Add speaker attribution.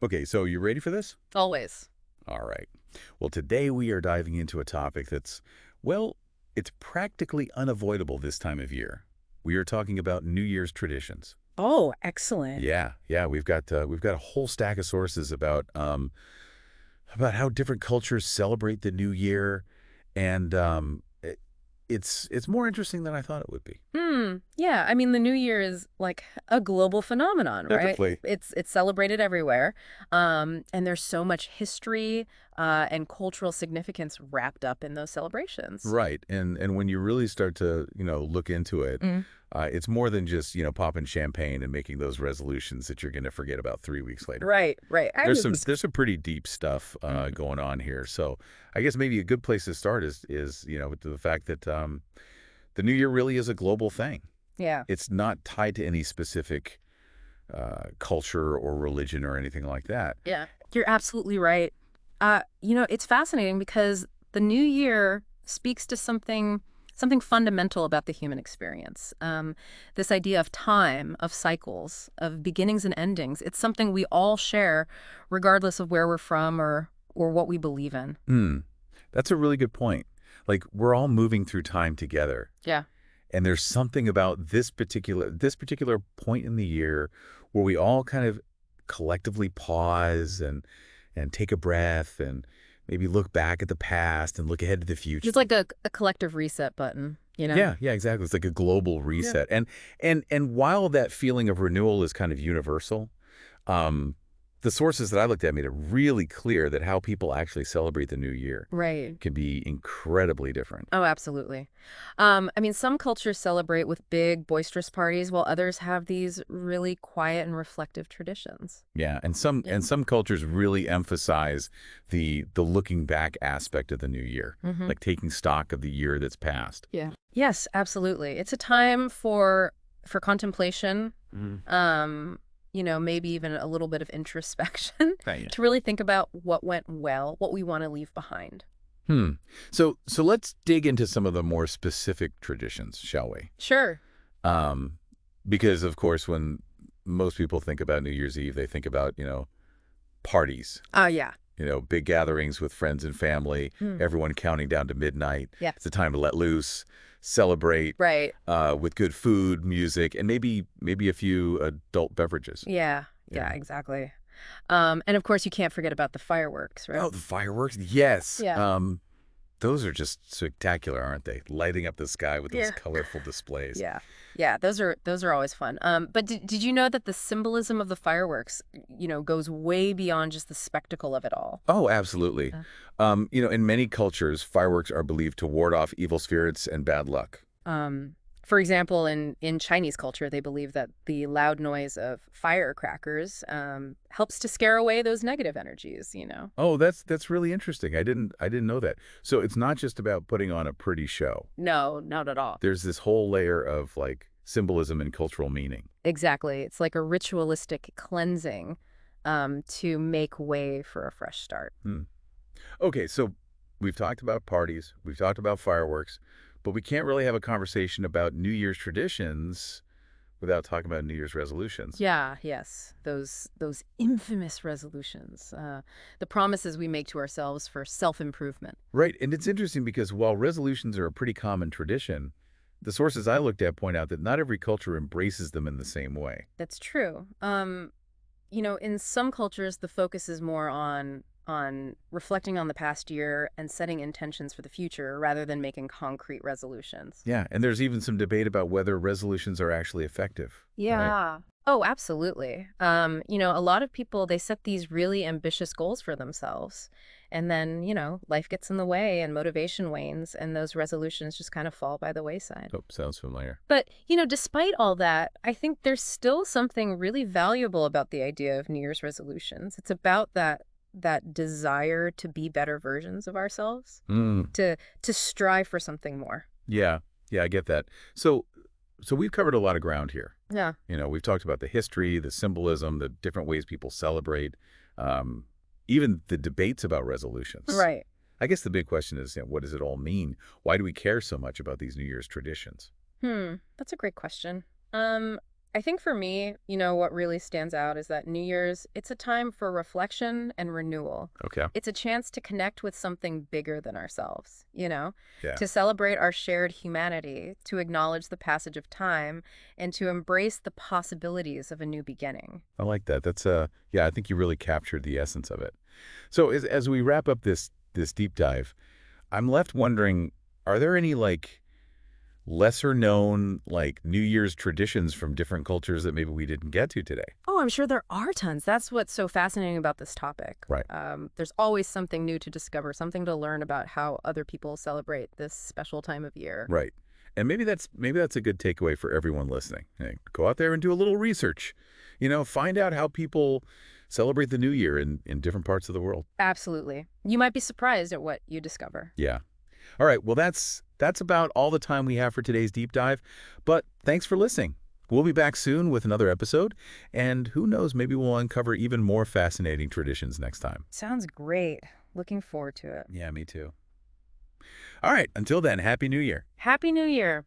Speaker 1: Okay, so you ready for this?
Speaker 2: Always.
Speaker 1: All right. Well, today we are diving into a topic that's, well, it's practically unavoidable this time of year. We are talking about New Year's traditions.
Speaker 2: Oh, excellent.
Speaker 1: Yeah, we've got a whole stack of sources about how different cultures celebrate the new year, and it's more interesting than I thought it would be.
Speaker 2: Yeah, I mean the New Year is like a global phenomenon, right?
Speaker 1: Definitely.
Speaker 2: It's celebrated everywhere. And there's so much history and cultural significance wrapped up in those celebrations.
Speaker 1: Right. And when you really start to, look into it,
Speaker 2: Mm.
Speaker 1: it's more than just, popping champagne and making those resolutions that you're going to forget about 3 weeks later.
Speaker 2: Right, right. I
Speaker 1: There's
Speaker 2: was
Speaker 1: some there's some pretty deep stuff
Speaker 2: Mm.
Speaker 1: going on here. So I guess maybe a good place to start is with the fact that the new year really is a global thing.
Speaker 2: Yeah.
Speaker 1: It's not tied to any specific culture or religion or anything like that.
Speaker 2: Yeah. You're absolutely right. It's fascinating because the new year speaks to something fundamental about the human experience. This idea of time, of cycles, of beginnings and endings. It's something we all share, regardless of where we're from or what we believe in.
Speaker 1: Hmm. That's a really good point. Like we're all moving through time together.
Speaker 2: Yeah.
Speaker 1: And there's something about this particular point in the year where we all kind of collectively pause and take a breath and maybe look back at the past and look ahead to the future.
Speaker 2: It's like a collective reset button, you know?
Speaker 1: Yeah, exactly. It's like a global
Speaker 2: Yeah.
Speaker 1: reset. And while that feeling of renewal is kind of universal, um, the sources that I looked at made it really clear that how people actually celebrate the new year
Speaker 2: Right.
Speaker 1: can be incredibly different.
Speaker 2: Oh, absolutely. I mean, some cultures celebrate with big, boisterous parties, while others have these really quiet and reflective traditions.
Speaker 1: Yeah, and some
Speaker 2: Yeah.
Speaker 1: and some cultures really emphasize the looking back aspect of the new year,
Speaker 2: Hmm.
Speaker 1: like taking stock of the year that's passed.
Speaker 2: Yeah. Yes, absolutely. It's a time for contemplation,
Speaker 1: Mm.
Speaker 2: maybe even a little bit of introspection
Speaker 1: Right.
Speaker 2: to really think about what went well, what we want to leave behind.
Speaker 1: Hmm. So let's dig into some of the more specific traditions, shall we?
Speaker 2: Sure.
Speaker 1: Um, because of course, when most people think about New Year's Eve, they think about, parties,
Speaker 2: Yeah.
Speaker 1: big gatherings with friends and family,
Speaker 2: Hmm.
Speaker 1: everyone counting down to midnight.
Speaker 2: Yeah.
Speaker 1: It's a time to let loose, celebrate,
Speaker 2: Right.
Speaker 1: with good food, music, and maybe a few adult beverages.
Speaker 2: Yeah.
Speaker 1: Yeah.
Speaker 2: Yeah, exactly. And of course, you can't forget about the fireworks, right?
Speaker 1: Oh, the fireworks! Yes.
Speaker 2: Yeah.
Speaker 1: Those are just spectacular, aren't they? Lighting up the sky with those
Speaker 2: Yeah.
Speaker 1: colorful displays.
Speaker 2: Yeah. Yeah, those are always fun. But did you know that the symbolism of the fireworks, goes way beyond just the spectacle of it all?
Speaker 1: Oh, absolutely.
Speaker 2: Uh,
Speaker 1: In many cultures, fireworks are believed to ward off evil spirits and bad luck.
Speaker 2: Um, for example, in Chinese culture, they believe that the loud noise of firecrackers helps to scare away those negative energies.
Speaker 1: Oh, that's really interesting. I didn't know that. So it's not just about putting on a pretty show.
Speaker 2: No, not at all.
Speaker 1: There's this whole layer of like symbolism and cultural meaning.
Speaker 2: Exactly. It's like a ritualistic cleansing to make way for a fresh start.
Speaker 1: Hmm. Okay, so we've talked about parties, we've talked about fireworks, but we can't really have a conversation about New Year's traditions without talking about New Year's resolutions.
Speaker 2: Yeah, yes. Those infamous resolutions, the promises we make to ourselves for self-improvement.
Speaker 1: Right, and it's interesting because while resolutions are a pretty common tradition, the sources I looked at point out that not every culture embraces them in the same way.
Speaker 2: That's true. In some cultures, the focus is more on reflecting on the past year and setting intentions for the future rather than making concrete resolutions.
Speaker 1: Yeah, and there's even some debate about whether resolutions are actually effective, right?
Speaker 2: Yeah. Oh, absolutely. A lot of people, they set these really ambitious goals for themselves. And then, life gets in the way and motivation wanes, and those resolutions just kind of fall by the wayside.
Speaker 1: Oh, sounds familiar.
Speaker 2: But, despite all that, I think there's still something really valuable about the idea of New Year's resolutions. It's about that desire to be better versions of ourselves,
Speaker 1: Mm,
Speaker 2: to strive for something more.
Speaker 1: yeah, yeah, I get that. So we've covered a lot of ground here.
Speaker 2: Yeah.
Speaker 1: We've talked about the history, the symbolism, the different ways people celebrate, um, even the debates about resolutions.
Speaker 2: Right.
Speaker 1: I guess the big question is, what does it all mean? Why do we care so much about these New Year's traditions?
Speaker 2: That's a great question. Um, I think for me, what really stands out is that New Year's, it's a time for reflection and renewal.
Speaker 1: Okay.
Speaker 2: It's a chance to connect with something bigger than ourselves,
Speaker 1: Yeah.
Speaker 2: to celebrate our shared humanity, to acknowledge the passage of time, and to embrace the possibilities of a new beginning.
Speaker 1: I like that. Yeah, I think you really captured the essence of it. So as we wrap up this deep dive, I'm left wondering, are there any lesser known New Year's traditions from different cultures that maybe we didn't get to today?
Speaker 2: Oh, I'm sure there are tons. That's what's so fascinating about this topic.
Speaker 1: Right.
Speaker 2: There's always something new to discover, something to learn about how other people celebrate this special time of year.
Speaker 1: Right. And maybe that's a good takeaway for everyone listening. Hey, go out there and do a little research. Find out how people celebrate the new year in different parts of the world.
Speaker 2: Absolutely. You might be surprised at what you discover.
Speaker 1: Yeah. All right. Well, that's about all the time we have for today's deep dive. But thanks for listening. We'll be back soon with another episode. And who knows, maybe we'll uncover even more fascinating traditions next time.
Speaker 2: Sounds great. Looking forward to it.
Speaker 1: Yeah, me too. All right. Until then, Happy New Year.
Speaker 2: Happy New Year.